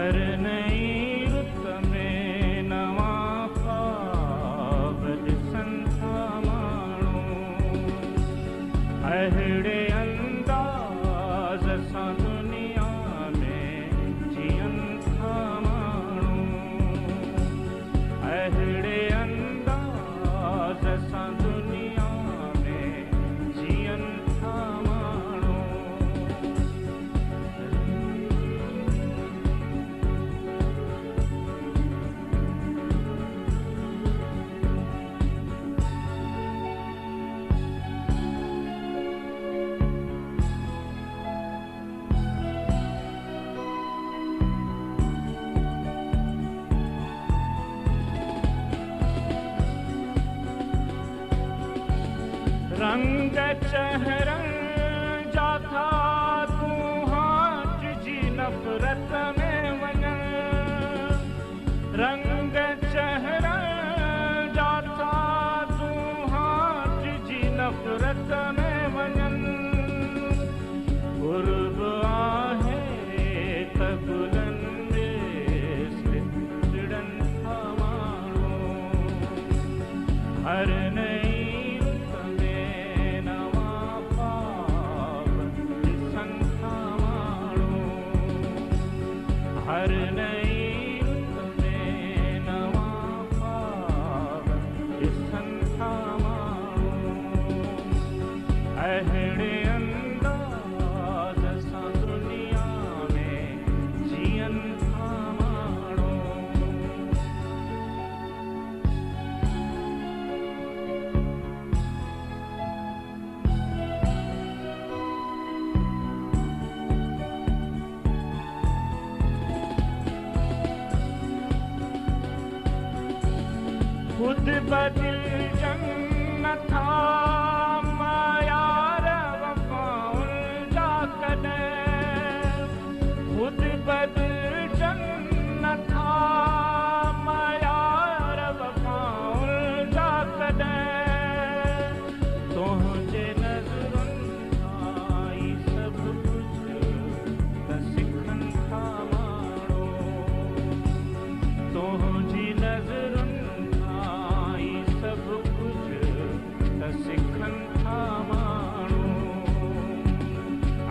हर नई रुत में नवां ख्वाब ॾिसन था माण्हू अहिड़े अंदाज़ सां दुनिया में जियन था माण्हू अहिड़े अंदाज़ सां दुनिया में जियन था माण्हू रंग चेहरन जा था तूं हाथ जी नफ़रत में वञन रंग चेहरन जा था तूं हाथ जी नफ़रत में वञन गुर्ब आहे त गुलनि ॾे चिड़न था माण्हू हर नई हर नई रुत में नवां ख्वाब ॾिसन था माण्हू अहिड़े अंदाज़ सां दुनिया में जियन था माण्हू खुद बदिल जन था मायार वफ़ाउन जा कॾहिं खुद बदिल जन था मायार वफ़ाउन जा कॾहिं तुंहिंजे नज़रुनि खां ई सभु कुझु त सिखनि था माण्हू तुंहिंजी नज़रुनि सब कुछ त सिखन था माण्हू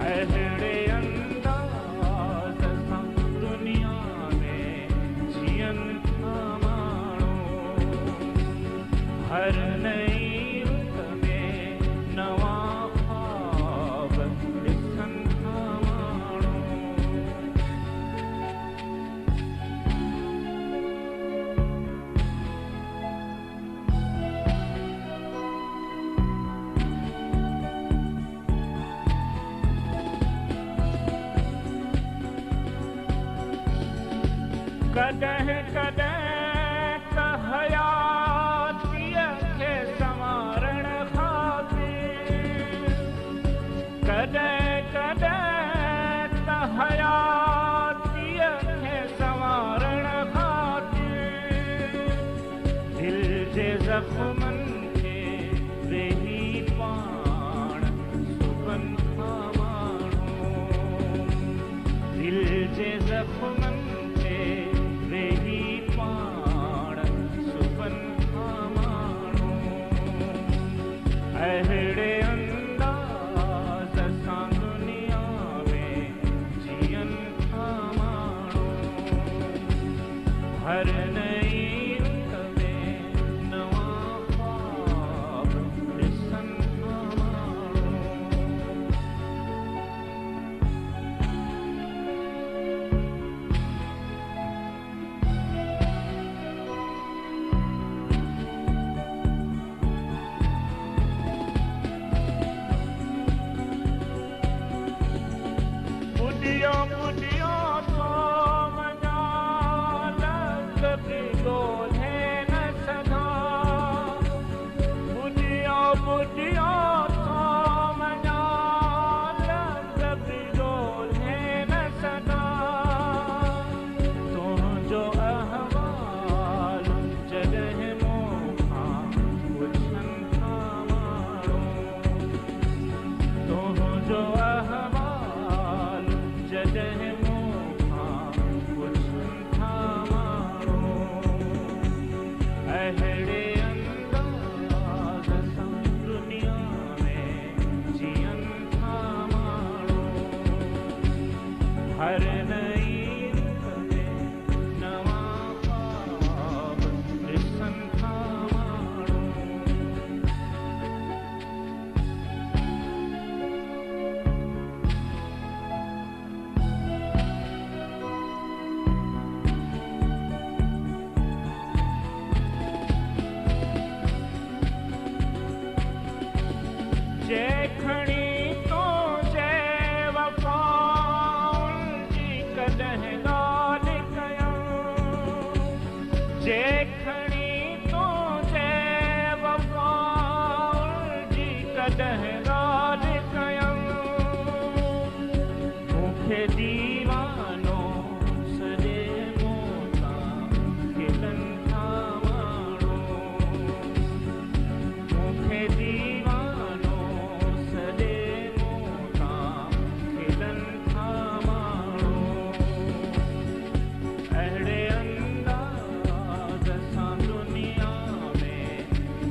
अहिड़े अंदाज़ सां दुनिया में जियन था माण्हू हर नई रुत में नवां ख्वाब ॾिसन था माण्हू कॾहिं कॾहिं त हयातीअ खे संवारण ख़ातिर कॾहिं कॾहिं त हयातीअ खे संवारण ख़ातिर दिलि जे ज़ख़्मनि खे वेही पाण सुबन था माण्हू दिलि जे ज़ख़्मनि वेही पाण सुबन था माण्हू अहिड़े अंदाज़ सां दुनिया में जियन था माण्हू हर नई रुत में नवां ख्वाब ॾिसन था माण्हू बुॾियो बुॾियो थो वञा लॻ बि जे खणी तो जे वफ़ाउनि जी कॾहिं ॻाल्हि कयऊं मूंखे दीवानो सॼे मोतां खिलनि था माण्हू मूंखे दीवानो सॼे मोतां खिलनि था माण्हू अहिड़े अंदाज़ सां दुनिया में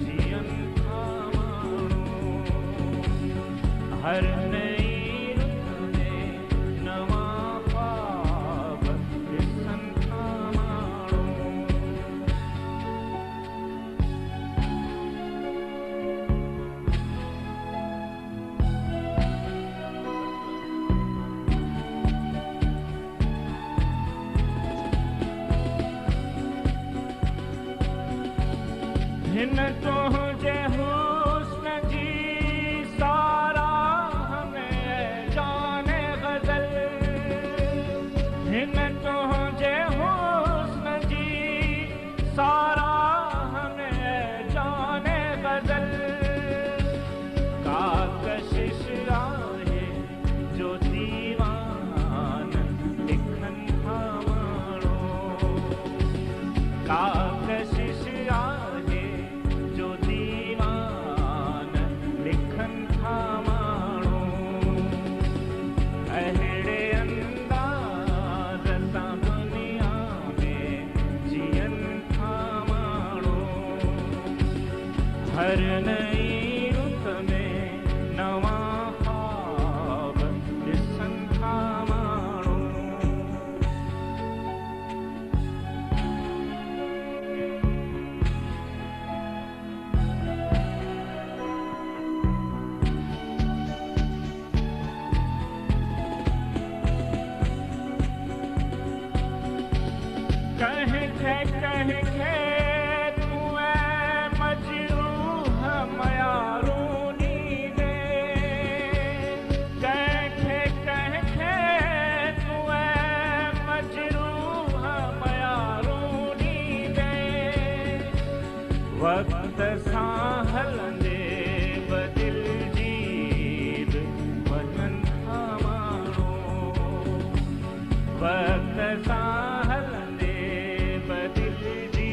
जियनि था माण्हू हर नई रुत में नवां ख्वाब ॾिसनि था माण्हू हिन तुंहिंजे हुस्न जी साराह में जाने ग़ज़ल हिन तुंहिंजे हुस्न जी साराह में जाने ग़ज़ल का कशिश आहे जो दीवान लिखनि था माण्हू का कशिश आहे जो दीवान लिखनि था माण्हू अहिड़े अंदाज़ सां दुनिया में जियनि था माण्हू हर नई रुत में नवां ख्वाब ॾिसनि था माण्हू कंहिंखे तूं मजरूह मयारूनी दे कंहिंखे तूं मजरूह मयारूनी दे वक़्त सां हलंदे बदिल जी वञनि था माण्हू वक़्त सां हलंदे बदिल जी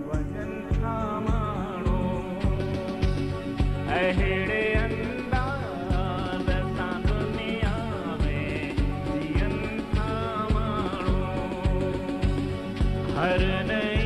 वञनि था माण्हू अहिड़े अंदाज़ सां दुनिया में जियनि था माण्हू हर नई